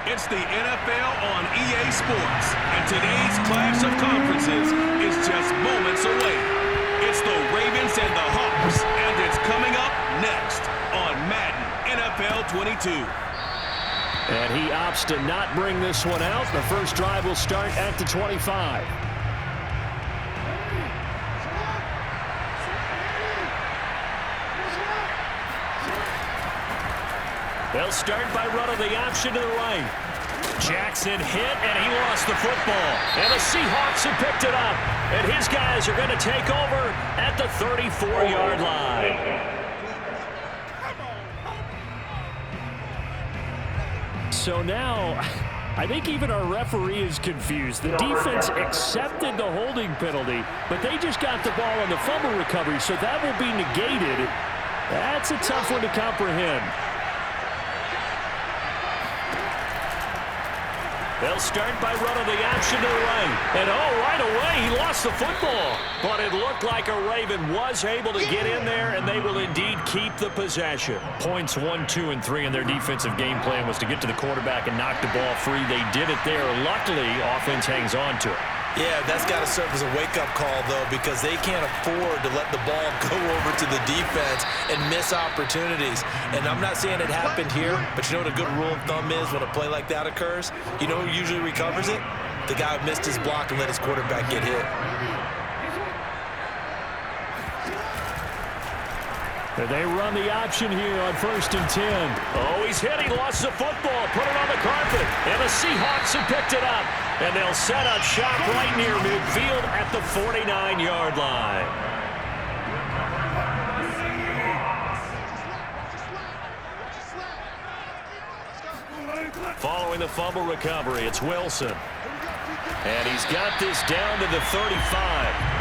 It's the NFL on EA Sports, and today's clash of conferences is just moments away. It's the Ravens and the Hawks, and it's coming up next on Madden NFL 22. And he opts to not bring this one out. The first drive will start at the 25. They'll start by running the option to the right. Jackson hit, and he lost the football. And the Seahawks have picked it up. And his guys are going to take over at the 34-yard line. So now, I think even our referee is confused. The defense accepted the holding penalty, but they just got the ball on the fumble recovery, so that will be negated. That's a tough one to comprehend. They'll start by running the option to the right. And, right away, he lost the football. But it looked like a Raven was able to get in there, and they will indeed keep the possession. Points 1, 2, and 3 in their defensive game plan was to get to the quarterback and knock the ball free. They did it there. Luckily, offense hangs on to it. Yeah, that's got to serve as a wake-up call, though, because they can't afford to let the ball go over to the defense and miss opportunities. And I'm not saying it happened here, but you know what a good rule of thumb is when a play like that occurs? You know who usually recovers it? The guy who missed his block and let his quarterback get hit. They run the option here on 1st and 10. Oh, he's hit. He lost the football. Put it on the carpet. And the Seahawks have picked it up. And they'll set up shop right near midfield at the 49-yard line. Following the fumble recovery, it's Wilson. And he's got this down to the 35.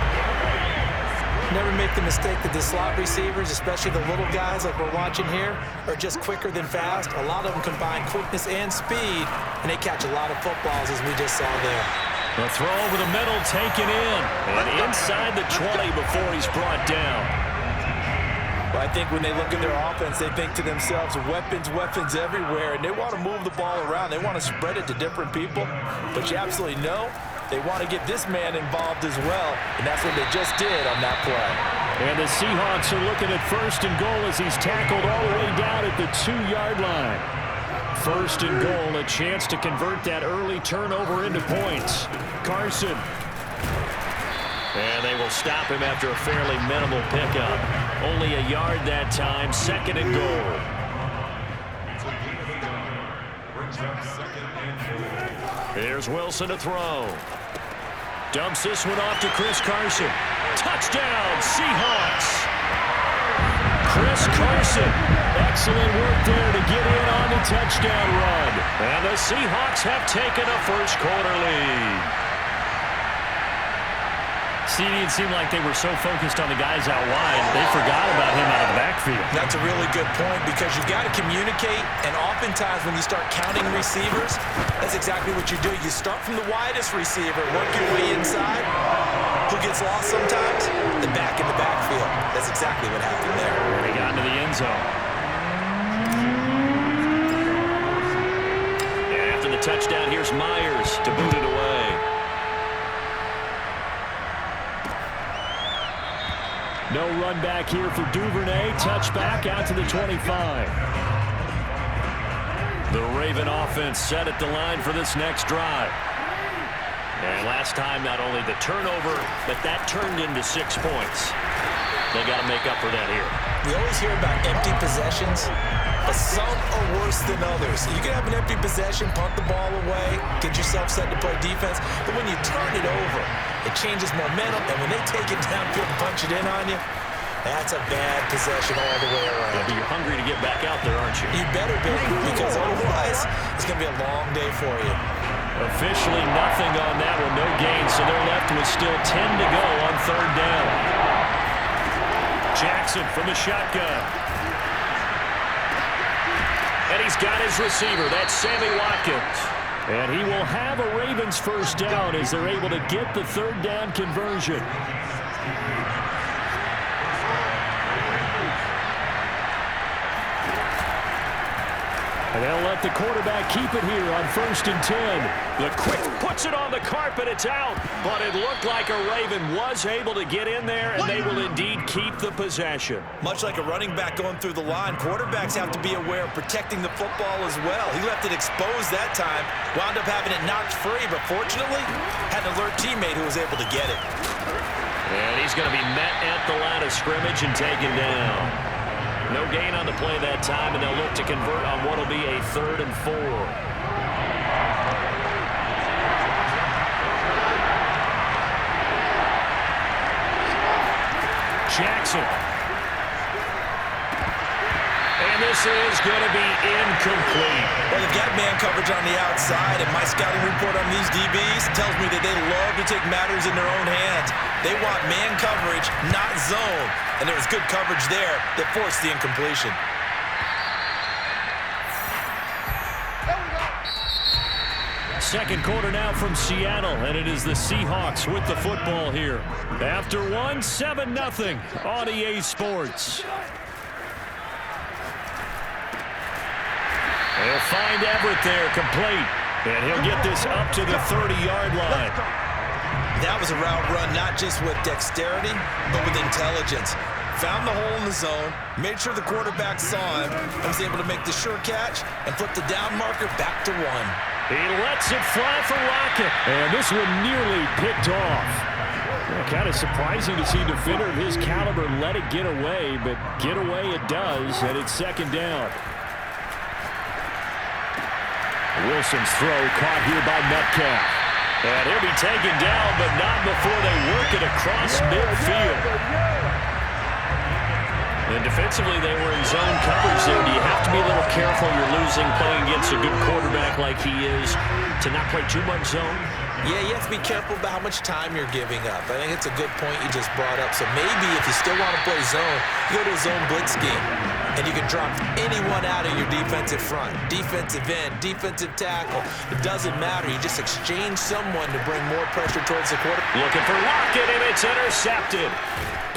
Never make the mistake that the slot receivers, especially the little guys like we're watching here, are just quicker than fast. A lot of them combine quickness and speed, and they catch a lot of footballs, as we just saw there. The throw over the middle taken in. And inside the 20 before he's brought down. Well, I think when they look at their offense, they think to themselves, weapons, weapons everywhere, and they want to move the ball around. They want to spread it to different people, but you absolutely know they want to get this man involved as well, and that's what they just did on that play. And the Seahawks are looking at 1st and goal as he's tackled all the way down at the 2-yard line. 1st and goal, a chance to convert that early turnover into points. Carson. And they will stop him after a fairly minimal pickup. Only a yard that time, 2nd and goal. Here's Wilson to throw. Dumps this one off to Chris Carson. Touchdown, Seahawks. Chris Carson. Excellent work there to get in on the touchdown run. And the Seahawks have taken a first-quarter lead. See, it seemed like they were so focused on the guys out wide, they forgot about him out of the backfield. That's a really good point because you've got to communicate, and oftentimes when you start counting receivers, that's exactly what you do. You start from the widest receiver, work your way inside. Who gets lost sometimes? The back in the backfield. That's exactly what happened there. And he got into the end zone. And after the touchdown, here's Myers to boot it away. No run back here for Duvernay. Touchback out to the 25. The Raven offense set at the line for this next drive. And last time, not only the turnover, but that turned into 6 points. They got to make up for that here. We always hear about empty possessions, but some are worse than others. You can have an empty possession, punt the ball away, get yourself set to play defense, but when you turn it over, it changes momentum, and when they take it downfield and punch it in on you, that's a bad possession all the way around. But you're hungry to get back out there, aren't you? You better be, because otherwise it's going to be a long day for you. Officially nothing on that one, no gain, so they're left with still 10 to go on 3rd down. Jackson from the shotgun. And he's got his receiver, that's Sammy Watkins. And he will have a Ravens first down as they're able to get the 3rd down conversion. And they'll let the quarterback keep it here on 1st and 10. The quick puts it on the carpet. It's out. But it looked like a Raven was able to get in there, and they will indeed keep the possession. Much like a running back going through the line, quarterbacks have to be aware of protecting the football as well. He left it exposed that time, wound up having it knocked free, but fortunately, had an alert teammate who was able to get it. And he's going to be met at the line of scrimmage and taken down. No gain on the play that time, and they'll look to convert on what will be a 3rd and 4. Jackson. And this is going to be incomplete. Well, they've got man coverage on the outside, and my scouting report on these DBs tells me that they love to take matters in their own hands. They want man coverage, not zone. And there was good coverage there that forced the incompletion. Second quarter now from Seattle, and it is the Seahawks with the football here. After one, 7-0 on EA Sports. They'll find Everett there, complete. And he'll get this up to the 30-yard line. That was a route run, not just with dexterity, but with intelligence. Found the hole in the zone, made sure the quarterback saw him, and was able to make the sure catch and flip the down marker back to 1. He lets it fly for Lockett. And this one nearly picked off. Well, kind of surprising to see a defender of his caliber let it get away, but get away it does, and it's 2nd down. Wilson's throw caught here by Metcalf. And he'll be taken down, but not before they work it across midfield. And defensively, they were in zone coverage there. Do you have to be a little careful? You're losing playing against a good quarterback like he is to not play too much zone? Yeah, you have to be careful about how much time you're giving up. I think it's a good point you just brought up. So maybe if you still want to play zone, you go to a zone blitz scheme. And you can drop anyone out of your defensive front. Defensive end, defensive tackle. It doesn't matter. You just exchange someone to bring more pressure towards the quarterback. Looking for Lockett, and it's intercepted.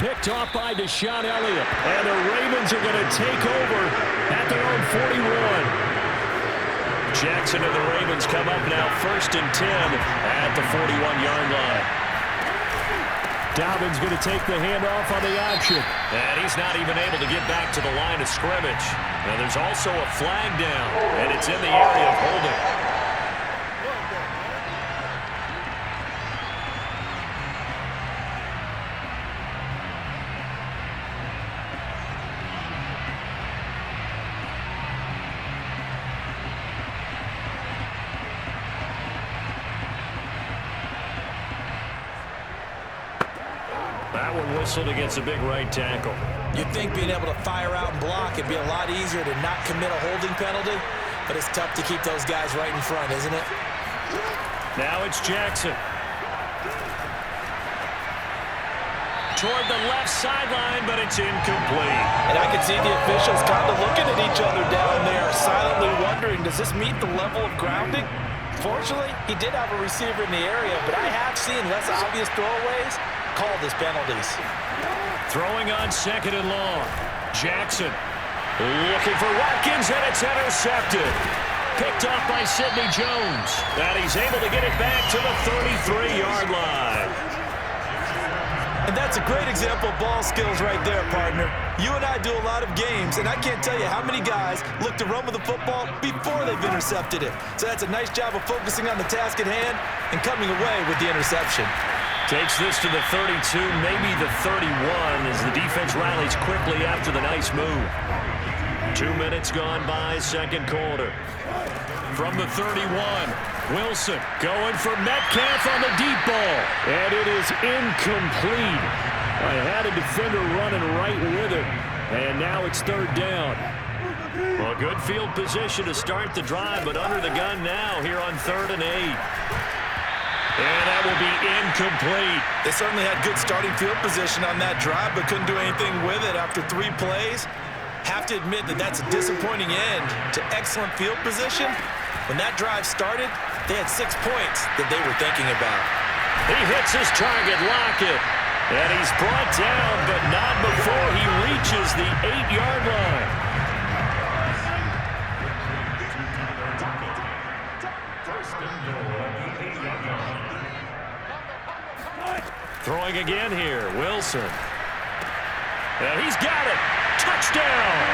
Picked off by Deshaun Elliott. And the Ravens are going to take over at their own 41. Jackson and the Ravens come up now 1st and 10 at the 41-yard line. Dobbins going to take the handoff on the option. And he's not even able to get back to the line of scrimmage. Now there's also a flag down, and it's in the area of holding. That one whistled against a big right tackle. You'd think being able to fire out and block it'd be a lot easier to not commit a holding penalty, but it's tough to keep those guys right in front, isn't it? Now it's Jackson. Toward the left sideline, but it's incomplete. And I can see the officials kind of looking at each other down there, silently wondering, does this meet the level of grounding? Fortunately, he did have a receiver in the area, but I have seen less obvious throwaways called as penalties. Throwing on 2nd and long. Jackson looking for Watkins, and it's intercepted. Picked off by Sidney Jones. And he's able to get it back to the 33-yard line. And that's a great example of ball skills right there, partner. You and I do a lot of games, and I can't tell you how many guys look to run with the football before they've intercepted it. So that's a nice job of focusing on the task at hand and coming away with the interception. Takes this to the 32, maybe the 31, as the defense rallies quickly after the nice move. 2 minutes gone by, 2nd quarter. From the 31, Wilson going for Metcalf on the deep ball. And it is incomplete. I had a defender running right with it. And now it's 3rd down. Well, good field position to start the drive, but under the gun now here on 3rd and 8. And that will be incomplete. They certainly had good starting field position on that drive, but couldn't do anything with it after 3 plays. Have to admit that that's a disappointing end to excellent field position. When that drive started, they had 6 points that they were thinking about. He hits his target, Lockett. And he's brought down, but not before he reaches the 8-yard line. Throwing again here, Wilson. And he's got it. Touchdown.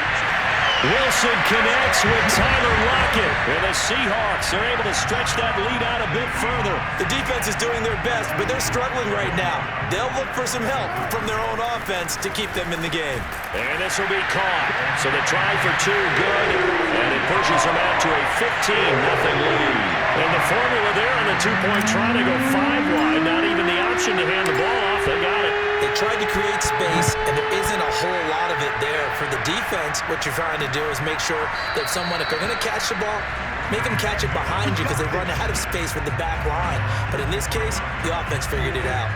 Wilson connects with T.Lockett. And the Seahawks are able to stretch that lead out a bit further. The defense is doing their best, but they're struggling right now. They'll look for some help from their own offense to keep them in the game. And this will be caught. So the try for two, good. And it pushes them out to a 15-0 lead. And the formula there on the two-point try to go 5 wide. Not even the option to hand the ball off. They got it. They tried to create space, and there isn't a whole lot of it there. For the defense, what you're trying to do is make sure that someone, if they're going to catch the ball, make them catch it behind you because they run out of space with the back line. But in this case, the offense figured it out.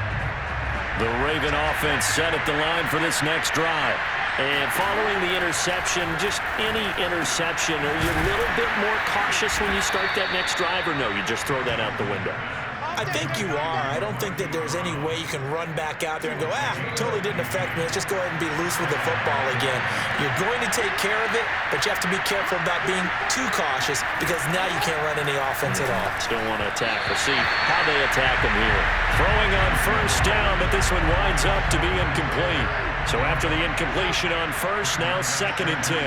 The Raven offense set at the line for this next drive. And following the interception, just any interception, are you a little bit more cautious when you start that next drive, or no, you just throw that out the window? I think you are. I don't think that there's any way you can run back out there and go, totally didn't affect me. Let's just go ahead and be loose with the football again. You're going to take care of it, but you have to be careful about being too cautious because now you can't run any offense at all. Still want to attack. We'll see how they attack them here. Throwing on first down, but this one winds up to be incomplete. So after the incompletion on first, now 2nd and 10.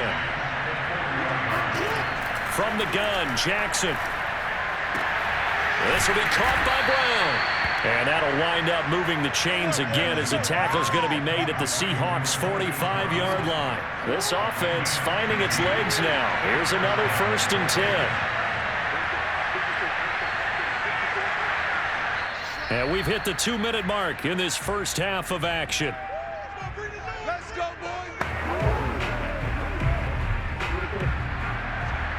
From the gun, Jackson. This will be caught by Brown. And that'll wind up moving the chains again as the tackle's going to be made at the Seahawks' 45-yard line. This offense finding its legs now. Here's another 1st and 10. And we've hit the 2-minute mark in this first half of action. Let's go, boys.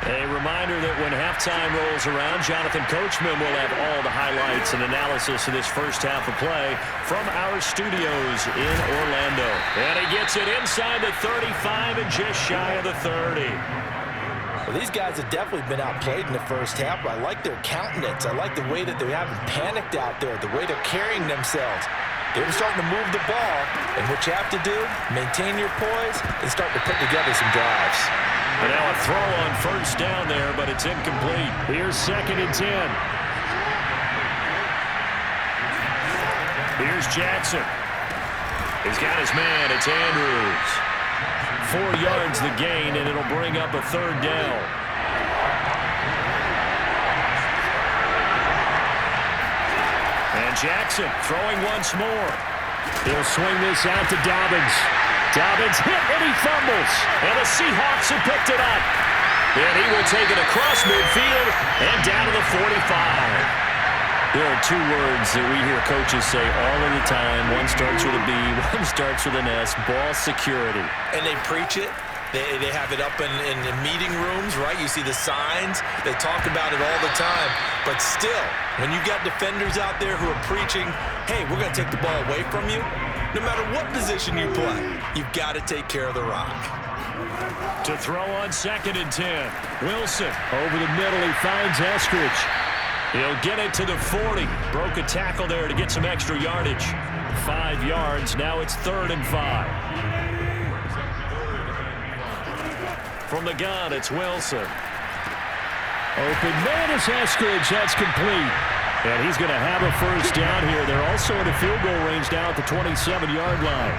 A reminder that when halftime rolls around, Jonathan Coachman will have all the highlights and analysis of this first half of play from our studios in Orlando. And he gets it inside the 35 and just shy of the 30. Well, these guys have definitely been outplayed in the first half, but I like their countenance. I like the way that they haven't panicked out there, the way they're carrying themselves. They're starting to move the ball, and what you have to do, maintain your poise and start to put together some drives. And now a throw on first down there, but it's incomplete. Here's 2nd and 10. Here's Jackson. He's got his man. It's Andrews. 4 yards the gain, and it'll bring up a 3rd down. And Jackson throwing once more. He'll swing this out to Dobbins. Dobbins hit and he fumbles. And the Seahawks have picked it up. And he will take it across midfield and down to the 45. There are 2 words that we hear coaches say all of the time. One starts with a B, one starts with an S. Ball security. And they preach it. They have it up in meeting rooms, right? You see the signs. They talk about it all the time. But still, when you got defenders out there who are preaching, hey, we're going to take the ball away from you, no matter what position you play, you've got to take care of the rock. To throw on 2nd and 10. Wilson over the middle. He finds Eskridge. He'll get it to the 40. Broke a tackle there to get some extra yardage. 5 yards. Now it's 3rd and 5. From the gun, it's Wilson. Open man is Eskridge. That's complete. And he's going to have a first down here. They're also in a field goal range now at the 27-yard line.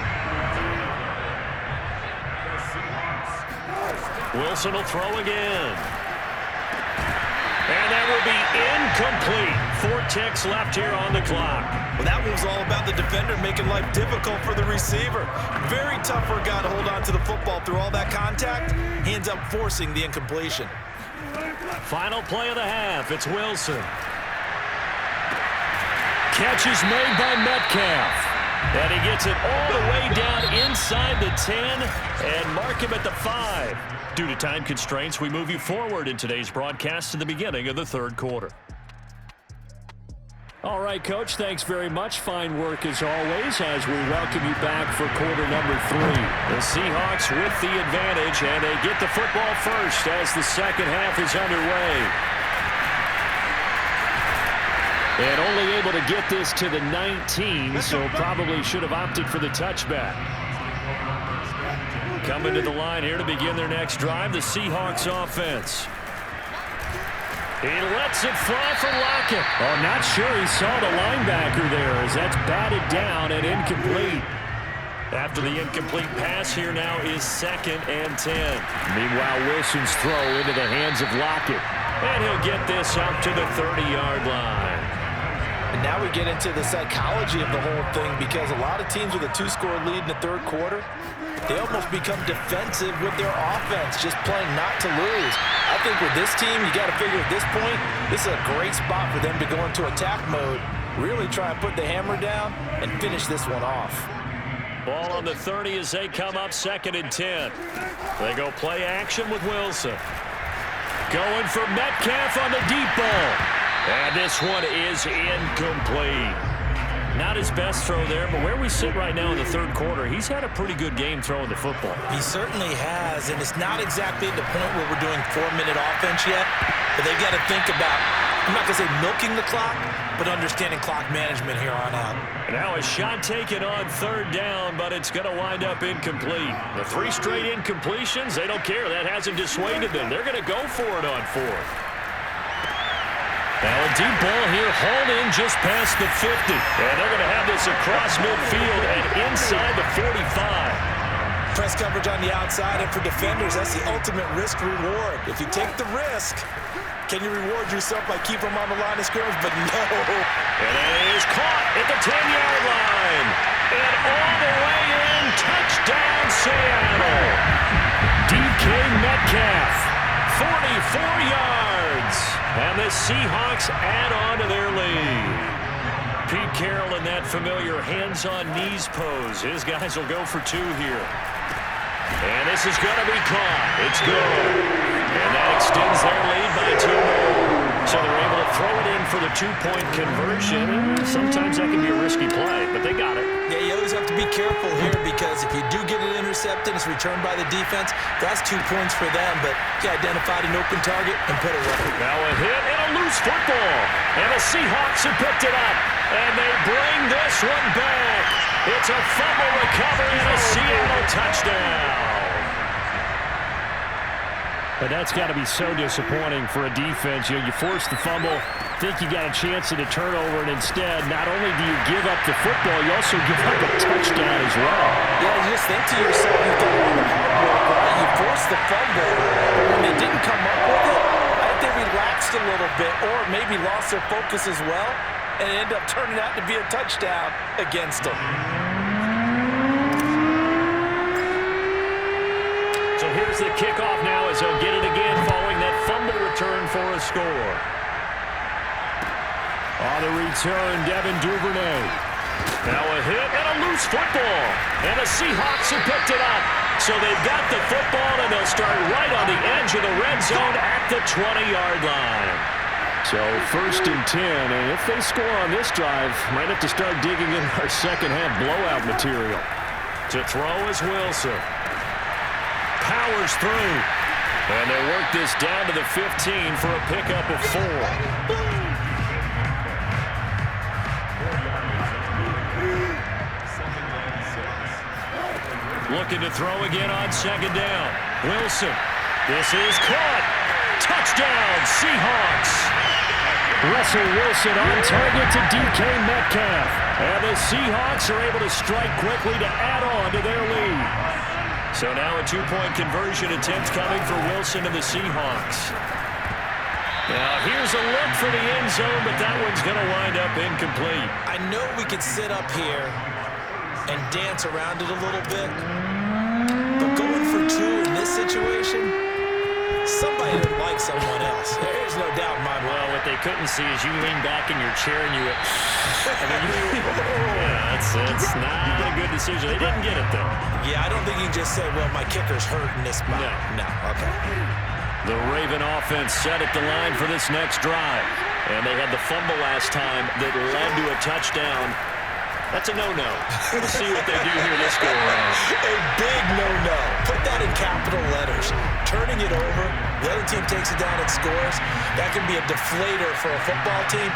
Wilson will throw again. And that will be incomplete. 4 ticks left here on the clock. Well, that was all about the defender making life difficult for the receiver. Very tough for a guy to hold on to the football through all that contact. He ends up forcing the incompletion. Final play of the half. It's Wilson. Catch is made by Metcalf. And he gets it all the way down inside the 10 and mark him at the 5. Due to time constraints, we move you forward in today's broadcast to the beginning of the 3rd quarter. All right, Coach, thanks very much. Fine work as always as we welcome you back for quarter number 3. The Seahawks with the advantage, and they get the football first as the second half is underway. And only able to get this to the 19, so probably should have opted for the touchback. Coming to the line here to begin their next drive, the Seahawks offense. He lets it fly for Lockett. Oh, not sure he saw the linebacker there as that's batted down and incomplete. After the incomplete pass, here now is 2nd and 10. Meanwhile, Wilson's throw into the hands of Lockett. And he'll get this out to the 30-yard line. And now we get into the psychology of the whole thing, because a lot of teams with a 2-score lead in the third quarter, they almost become defensive with their offense, just playing not to lose. I think with this team, you got to figure at this point, this is a great spot for them to go into attack mode, really try and put the hammer down and finish this one off. Ball on the 30 as they come up 2nd and 10. They go play action with Wilson. Going for Metcalf on the deep ball. And this one is incomplete. Not his best throw there, but where we sit right now in the third quarter, he's had a pretty good game throwing the football. He certainly has, and it's not exactly at the point where we're doing 4-minute offense yet, but they've got to think about, I'm not going to say milking the clock, but understanding clock management here on out. Now a shot taken on 3rd down, but it's going to wind up incomplete. The 3 straight incompletions, they don't care. That hasn't dissuaded them. They're going to go for it on 4th. Now a deep ball here, hauled in just past the 50. And they're going to have this across midfield and inside the 45. Press coverage on the outside, and for defenders, that's the ultimate risk-reward. If you take the risk, can you reward yourself by keeping them on the line of scrimmage? But no. And it is caught at the 10-yard line. And all the way in, touchdown Seattle. D.K. Metcalf, 44 yards. And the Seahawks add on to their lead. Pete Carroll in that familiar hands-on-knees pose. His guys will go for 2 here. And this is going to be caught. It's good. And that extends their lead by 2 more. So they're able to throw it in for the 2-point conversion. Sometimes that can be a risky play, but they got it. Yeah, you always have to be careful here, because if you do get it intercepted, it's returned by the defense, that's 2 points for them. But you identified an open target and put it away. Now a hit and a loose football. And the Seahawks have picked it up. And they bring this one back. It's a fumble recovery and a Seattle touchdown. But that's got to be so disappointing for a defense. You force the fumble, think you got a chance at a turnover, and instead, not only do you give up the football, you also give up a touchdown as well. Yeah, you just think to yourself, you've done all the hard work, right? You forced the fumble, but when they didn't come up with it, I think they relaxed a little bit, or maybe lost their focus as well, and it ended up turning out to be a touchdown against them. So here's the kickoff now as they'll get it again following that fumble return for a score. On the return, Devin Duvernay. Now a hit and a loose football. And the Seahawks have picked it up. So they've got the football, and they'll start right on the edge of the red zone at the 20-yard line. So 1st and 10, and if they score on this drive, might have to start digging in our second-half blowout material. To throw is Wilson. Powers through. And they work this down to the 15 for a pickup of 4. Looking to throw again on 2nd down. Wilson. This is caught. Touchdown, Seahawks. Russell Wilson on target to D.K. Metcalf. And the Seahawks are able to strike quickly to add on to their lead. So now a 2-point conversion attempt coming for Wilson and the Seahawks. Now here's a look for the end zone, but that one's going to wind up incomplete. I know we could sit up here and dance around it a little bit, but going for 2 in this situation, somebody didn't like someone else. There's no doubt in my mind. Well, what they couldn't see is you lean back in your chair and you yeah, it's not a good decision. They didn't get it, though. Yeah, I don't think you can just say, well, my kicker's hurt in this spot. No, okay. The Raven offense set at the line for this next drive. And they had the fumble last time that led to a touchdown. That's a no-no. We'll see what they do here this go-around. A big no-no. Put that in capital letters. Turning it over, letting team takes it down and scores, that can be a deflator for a football team.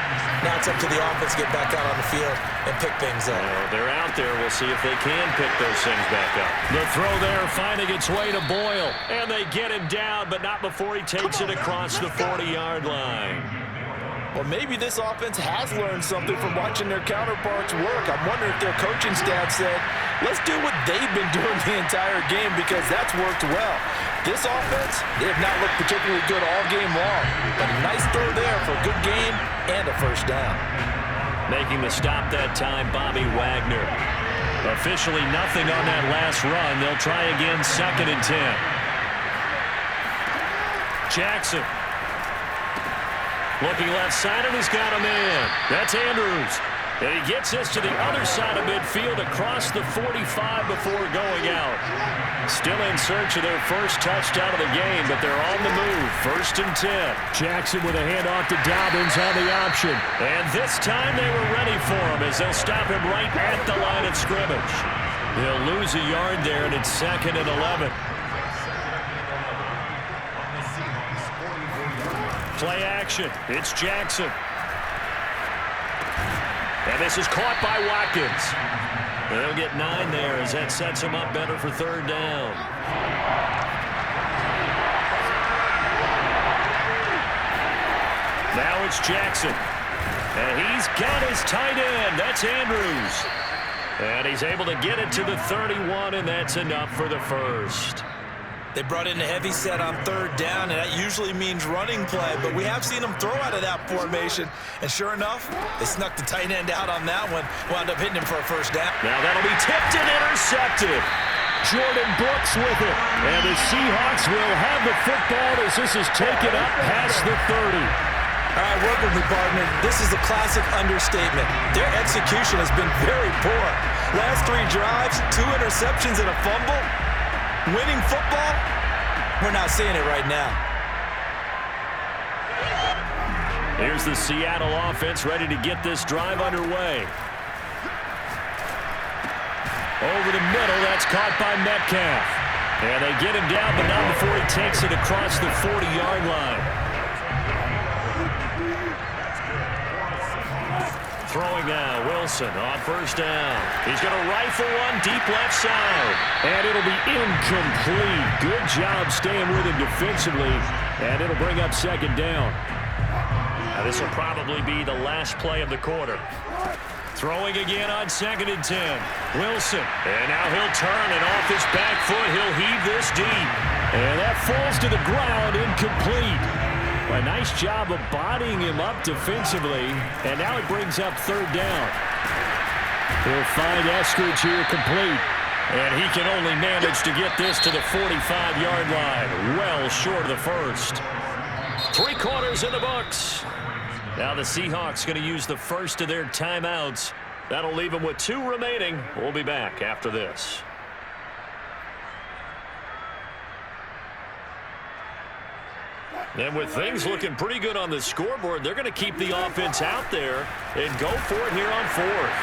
Now it's up to the offense to get back out on the field and pick things up. They're out there. We'll see if they can pick those things back up. The throw there finding its way to Boyle. And they get him down, but not before he takes it across the 40-yard line. Well, maybe this offense has learned something from watching their counterparts work. I'm wondering if their coaching staff said, let's do what they've been doing the entire game, because that's worked well. This offense, they have not looked particularly good all game long, but a nice throw there for a good gain and a first down. Making the stop that time, Bobby Wagner. Officially nothing on that last run. They'll try again, 2nd and 10. Jackson. Looking left side, and he's got a man. That's Andrews. And he gets this to the other side of midfield across the 45 before going out. Still in search of their first touchdown of the game, but they're on the move. 1st and 10. Jackson with a handoff to Dobbins on the option. And this time they were ready for him as they'll stop him right at the line of scrimmage. They'll lose a yard there, and it's 2nd and 11. Play action. It's Jackson. And this is caught by Watkins. They'll get 9 there as that sets him up better for 3rd down. Now it's Jackson. And he's got his tight end. That's Andrews. And he's able to get it to the 31, and that's enough for the first. They brought in a heavy set on 3rd down, and that usually means running play, but we have seen them throw out of that formation. And sure enough, they snuck the tight end out on that one, wound up hitting him for a first down. Now that'll be tipped and intercepted. Jordan Brooks with it. And the Seahawks will have the football as this is taken up past the 30. All right, work with me, partner. This is a classic understatement. Their execution has been very poor. Last 3 drives, 2 interceptions and a fumble. Winning football, we're not seeing it right now. Here's the Seattle offense ready to get this drive underway. Over the middle, that's caught by Metcalf. And they get him down, but not before he takes it across the 40-yard line. Throwing now, Wilson on 1st down. He's going to rifle one deep left side. And it'll be incomplete. Good job staying with him defensively. And it'll bring up 2nd down. Now this will probably be the last play of the quarter. Throwing again on 2nd and 10. Wilson. And now he'll turn, and off his back foot, he'll heave this deep. And that falls to the ground, incomplete. A nice job of bodying him up defensively, and now it brings up 3rd down. He'll find Eskridge here complete, and he can only manage to get this to the 45-yard line, well short of the first. 3 quarters in the books. Now the Seahawks going to use the first of their timeouts. That'll leave them with 2 remaining. We'll be back after this. And with things looking pretty good on the scoreboard, they're going to keep the offense out there and go for it here on 4th.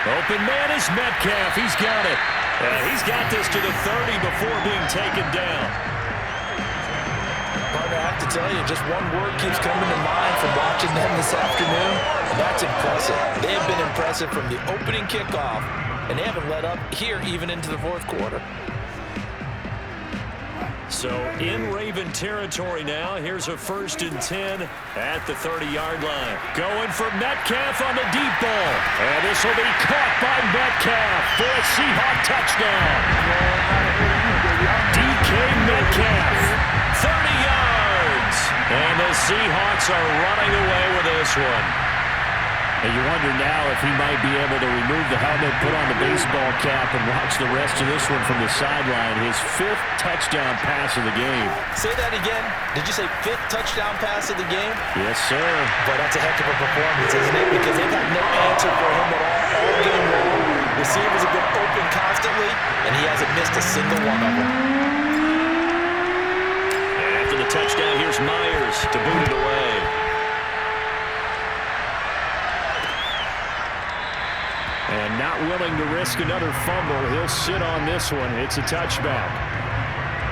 Open man is Metcalf. He's got it. And he's got this to the 30 before being taken down. Partner, I have to tell you, just one word keeps coming to mind from watching them this afternoon, and that's impressive. They have been impressive from the opening kickoff, and they haven't let up here even into the 4th quarter. So in Raven territory now, here's a 1st and 10 at the 30-yard line. Going for Metcalf on the deep ball. And this will be caught by Metcalf for a Seahawk touchdown. DK Metcalf, 30 yards. And the Seahawks are running away with this one. And you wonder now if he might be able to remove the helmet, put on the baseball cap, and watch the rest of this one from the sideline. His 5th touchdown pass of the game. Say that again. Did you say 5th touchdown pass of the game? Yes, sir. But that's a heck of a performance, isn't it? Because they've got no answer for him at all game long. Receivers have been open constantly, and he hasn't missed a single one of them. And after the touchdown, here's Myers to boot it away. And not willing to risk another fumble. He'll sit on this one. It's a touchback.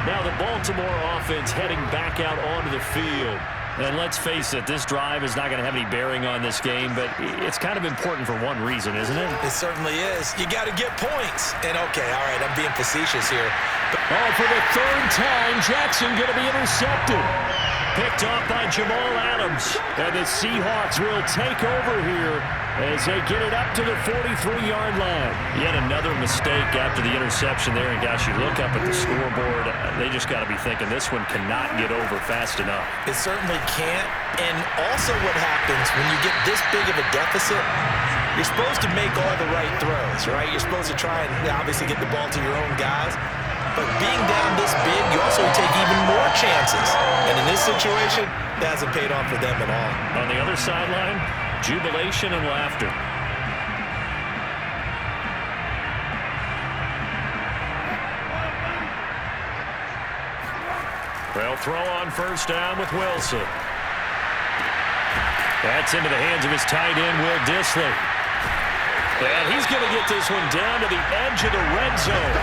Now the Baltimore offense heading back out onto the field. And let's face it, this drive is not going to have any bearing on this game, but it's kind of important for one reason, isn't it? It certainly is. You got to get points. And, okay, all right, I'm being facetious here. Oh, for the third time, Jackson going to be intercepted. Picked off by Jamal Adams. And the Seahawks will take over here as they get it up to the 43-yard line. Yet another mistake after the interception there. And, gosh, you look up at the scoreboard, they just got to be thinking this one cannot get over fast enough. It certainly can't. And also what happens when you get this big of a deficit, you're supposed to make all the right throws, right? You're supposed to try and obviously get the ball to your own guys. But being down this big, you also take even more chances. And in this situation, that hasn't paid off for them at all. On the other sideline, jubilation and laughter. Well, throw on first down with Wilson. That's into the hands of his tight end, Will Dissly. And he's going to get this one down to the edge of the red zone.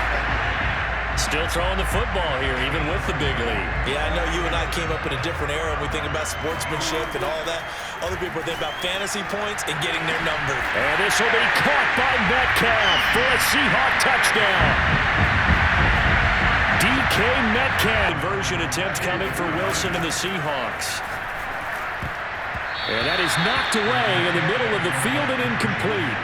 Still throwing the football here, even with the big lead. Yeah, I know you and I came up in a different era when we think about sportsmanship and all that. Other people think about fantasy points and getting their number. And this will be caught by Metcalf for a Seahawk touchdown. D.K. Metcalf. Conversion attempt coming for Wilson and the Seahawks. And that is knocked away in the middle of the field and incomplete.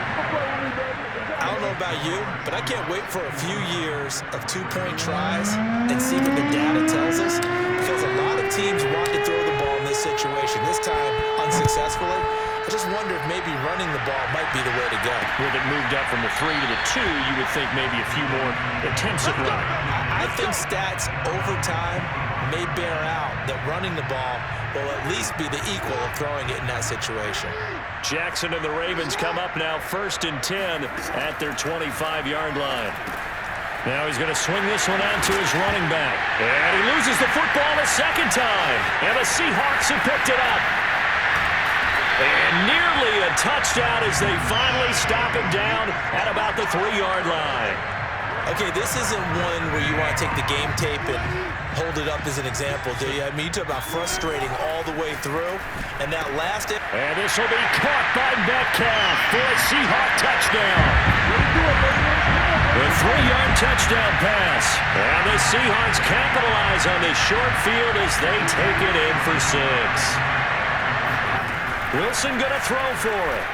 I don't know about you, but I can't wait for a few years of two-point tries and see what the data tells us, because a lot of teams want to throw the ball in this situation, this time unsuccessfully. I just wonder if maybe running the ball might be the way to go. With it moved up from the 3 to the 2, you would think maybe a few more attempts at running. I think stats over time may bear out that running the ball will at least be the equal of throwing it in that situation. Jackson and the Ravens come up now 1st and 10 at their 25-yard line. Now he's going to swing this one out to his running back. And he loses the football a second time. And the Seahawks have picked it up. And nearly a touchdown as they finally stop him down at about the 3-yard line. Okay, this isn't one where you want to take the game tape and hold it up as an example, do you? I mean, you talk about frustrating all the way through. And that last... And this will be caught by Metcalf for a Seahawk touchdown. The 3-yard touchdown pass. And the Seahawks capitalize on this short field as they take it in for 6. Wilson going to throw for it.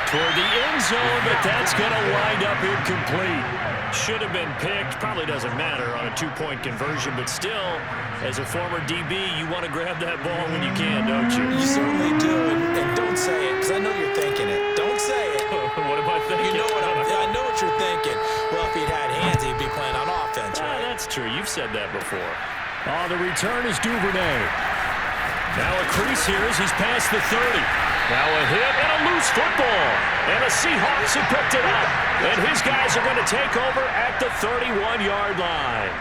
Toward the end zone, but that's going to wind up incomplete. Should have been picked. Probably doesn't matter on a 2-point conversion, but still, as a former DB, you want to grab that ball when you can, don't you? You certainly do, and don't say it, because I know you're thinking it. Don't say it. What am I thinking? You know I know what you're thinking. Well, if he'd had hands, he'd be playing on offense, right? That's true. You've said that before. Oh, the return is Duvernay. Now a crease here as he's past the 30. Now a hit and a loose football. And the Seahawks have picked it up. And his guys are going to take over at the 31-yard line.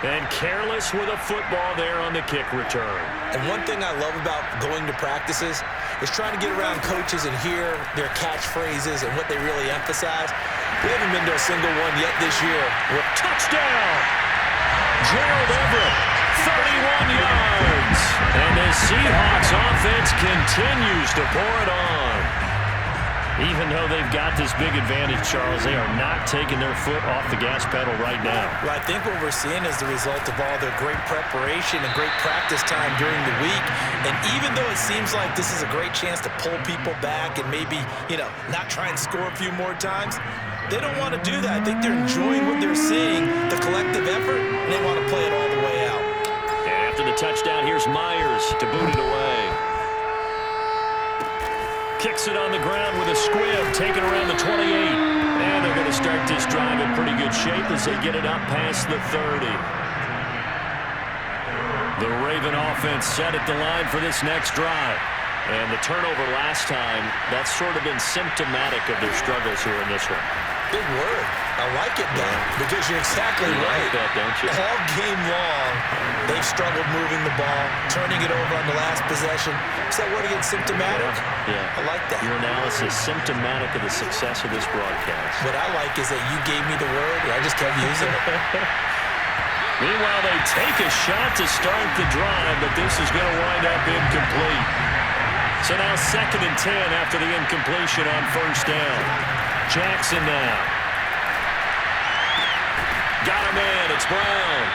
And careless with a football there on the kick return. And one thing I love about going to practices is trying to get around coaches and hear their catchphrases and what they really emphasize. We haven't been to a single one yet this year. Touchdown! Gerald Everett, 31 yards. And the Seahawks offense continues to pour it on. Even though they've got this big advantage, Charles, they are not taking their foot off the gas pedal right now. Well, I think what we're seeing is the result of all their great preparation and great practice time during the week. And even though it seems like this is a great chance to pull people back and maybe, not try and score a few more times, they don't want to do that. I think they're enjoying what they're seeing, the collective effort, and they want to play it all the way out. And after the touchdown, here's Myers to boot it away. Kicks it on the ground with a squib, taken around the 28. And they're going to start this drive in pretty good shape as they get it up past the 30. The Raven offense set at the line for this next drive. And the turnover last time, that's sort of been symptomatic of their struggles here in this one. Big word. I like it, though, because you're exactly right. Like that, don't you? All game long, they've struggled moving the ball, turning it over on the last possession. Is that word again, symptomatic? Yeah. I like that. Your analysis, symptomatic of the success of this broadcast. What I like is that you gave me the word, and I just kept using it. Meanwhile, they take a shot to start the drive, but this is going to wind up incomplete. So now 2nd and 10 after the incompletion on 1st down. Jackson now. Got him in. It's Brown.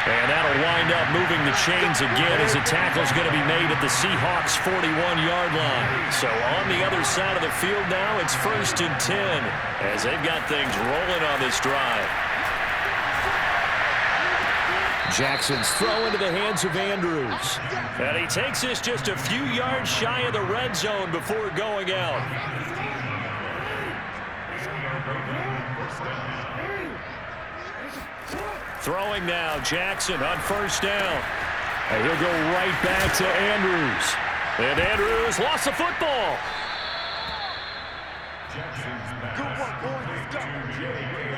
And that'll wind up moving the chains again as the tackle's going to be made at the Seahawks' 41-yard line. So on the other side of the field now, it's 1st and 10 as they've got things rolling on this drive. Jackson's throw into the hands of Andrews. And he takes this just a few yards shy of the red zone before going out. Throwing now, Jackson on 1st down. And he'll go right back to Andrews. And Andrews lost the football.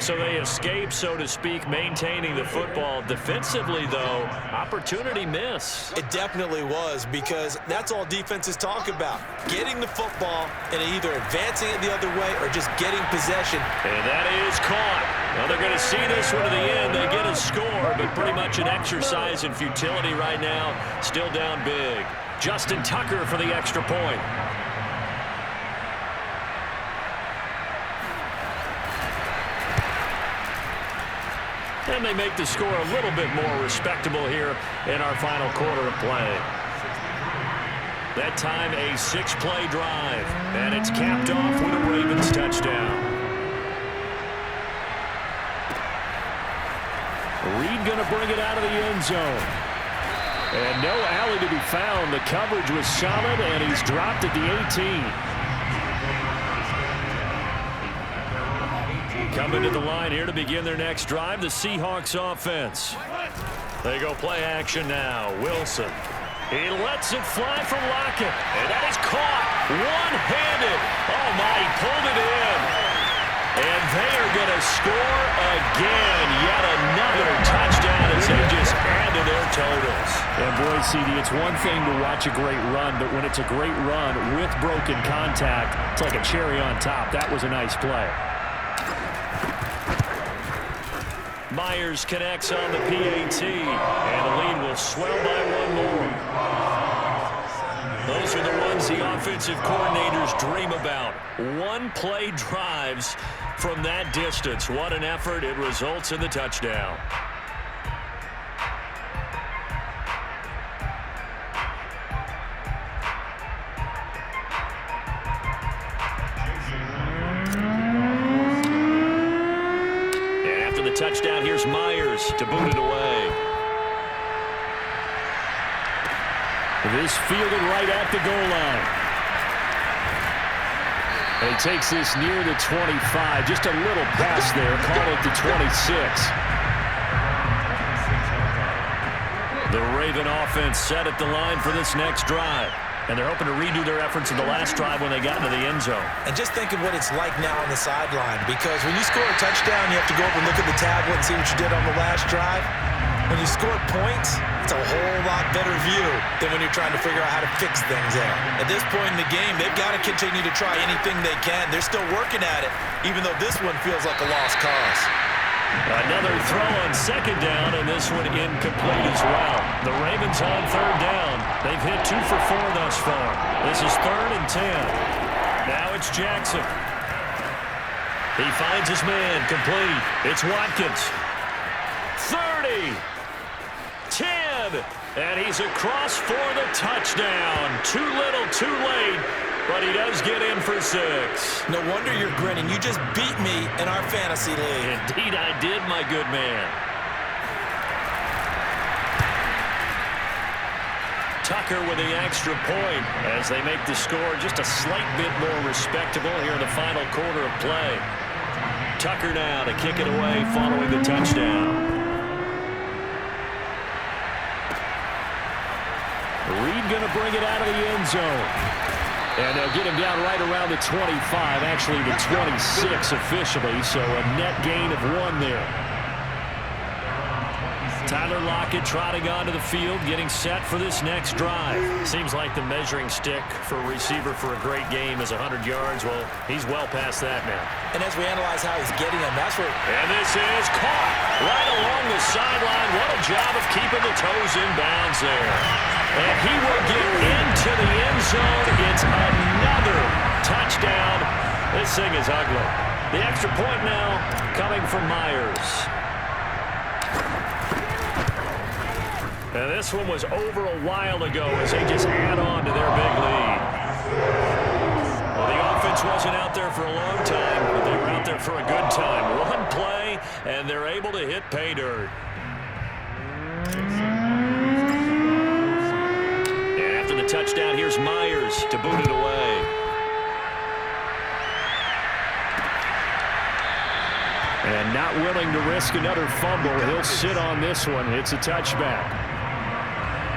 So they escape, so to speak, maintaining the football. Defensively, though, opportunity miss. It definitely was, because that's all defenses talk about. Getting the football and either advancing it the other way or just getting possession. And that is caught. Well, they're going to see this one to the end. They get a score, but pretty much an exercise in futility right now. Still down big. Justin Tucker for the extra point. And they make the score a little bit more respectable here in our final quarter of play. That time a 6-play drive, and it's capped off with a Ravens touchdown. Reed going to bring it out of the end zone. And no alley to be found. The coverage was solid, and he's dropped at the 18. Coming to the line here to begin their next drive, the Seahawks offense. They go play action now. Wilson. He lets it fly from Lockett. And that is caught one-handed. Oh, my, he pulled it in. And they are going to score again. Yet another touchdown as they just add to their totals. And boy, CD, it's one thing to watch a great run, but when it's a great run with broken contact, it's like a cherry on top. That was a nice play. Myers connects on the PAT, and the lead will swell by one more. Those are the ones the offensive coordinators dream about. One-play drives from that distance. What an effort. It results in the touchdown. Touchdown, here's Myers to boot it away. This fielded right at the goal line. And he takes this near the 25. Just a little pass there. Call it the 26. The Raven offense set at the line for this next drive. And they're hoping to redo their efforts in the last drive when they got into the end zone. And just think of what it's like now on the sideline, because when you score a touchdown, you have to go over and look at the tablet and see what you did on the last drive. When you score points, it's a whole lot better view than when you're trying to figure out how to fix things there. At this point in the game, they've got to continue to try anything they can. They're still working at it, even though this one feels like a lost cause. Another throw on 2nd down, and this one incomplete as well. The Ravens on 3rd down. They've hit 2 for 4 thus far. This is 3rd and 10. Now it's Jackson. He finds his man, complete. It's Watkins. 30. 10. And he's across for the touchdown. Too little, too late. But he does get in for 6. No wonder you're grinning. You just beat me in our fantasy league. Indeed I did, my good man. Tucker with the extra point as they make the score just a slight bit more respectable here in the final quarter of play. Tucker now to kick it away following the touchdown. Reed going to bring it out of the end zone. And they'll get him down right around the 25, actually the 26 officially, so a net gain of 1 there. Tyler Lockett trotting onto the field, getting set for this next drive. Seems like the measuring stick for a receiver for a great game is 100 yards. Well, he's well past that now. And as we analyze how he's getting them, that's where... And this is caught right along the sideline. What a job of keeping the toes in bounds there. And he will get into the end zone. It's another touchdown. This thing is ugly. The extra point now coming from Myers. And this one was over a while ago as they just add on to their big lead. Well, the offense wasn't out there for a long time, but they were out there for a good time. One play, and they're able to hit pay dirt. And after the touchdown, here's Myers to boot it away. And not willing to risk another fumble, he'll sit on this one. It's a touchback.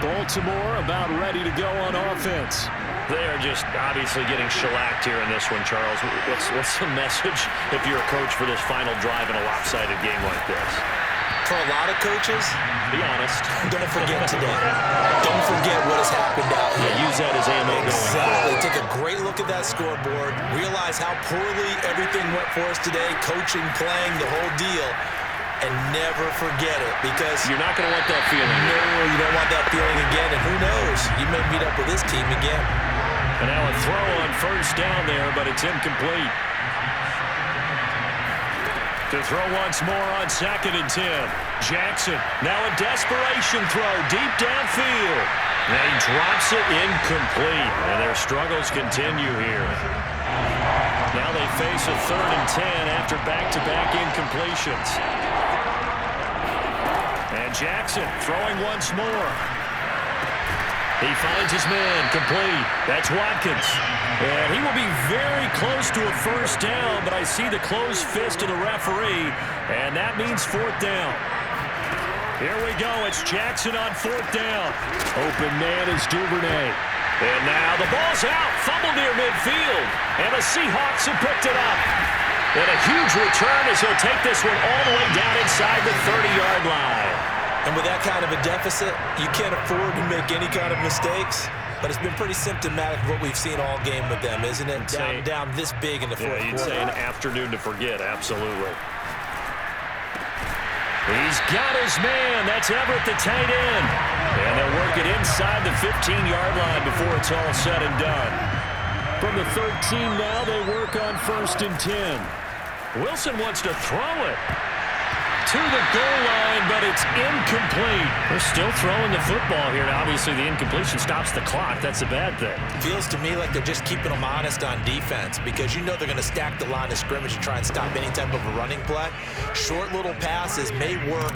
Baltimore about ready to go on offense. They are just obviously getting shellacked here in this one, Charles. What's the message if you're a coach for this final drive in a lopsided game like this? For a lot of coaches, be honest. Don't forget today. Don't forget what has happened out here. Yeah, use that as ammo. Exactly. Take a great look at that scoreboard. Realize how poorly everything went for us today. Coaching, playing, the whole deal. And never forget it, because you're not going to want that feeling. No, you don't want that feeling again. And who knows? You may meet up with this team again. And now a throw on first down there, but it's incomplete. To throw once more on 2nd and 10. Jackson, now a desperation throw deep downfield. And he drops it incomplete. And their struggles continue here. Now they face a 3rd and 10 after back-to-back incompletions. And Jackson throwing once more. He finds his man, complete. That's Watkins. And he will be very close to a first down, but I see the closed fist of the referee, and that means 4th down. Here we go. It's Jackson on 4th down. Open man is Duvernay. And now the ball's out. Fumble near midfield. And the Seahawks have picked it up. And a huge return as he'll take this one all the way down inside the 30-yard line. And with that kind of a deficit, you can't afford to make any kind of mistakes. But it's been pretty symptomatic of what we've seen all game with them, isn't it? Down this big in the fourth quarter. You'd say an afternoon to forget, absolutely. He's got his man. That's Everett, the tight end. And they'll work it inside the 15-yard line before it's all said and done. From the 13 now, they work on 1st and 10. Wilson wants to throw it to the goal line, but it's incomplete. They're still throwing the football here. Now, obviously, the incompletion stops the clock. That's a bad thing. Feels to me like they're just keeping them honest on defense, because you know they're going to stack the line of scrimmage and try and stop any type of a running play. Short little passes may work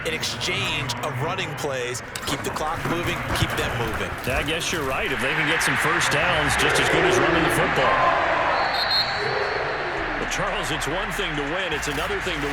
in exchange of running plays. Keep the clock moving, keep them moving. I guess you're right. If they can get some first downs, just as good as running the football. But, Charles, it's one thing to win. It's another thing to win.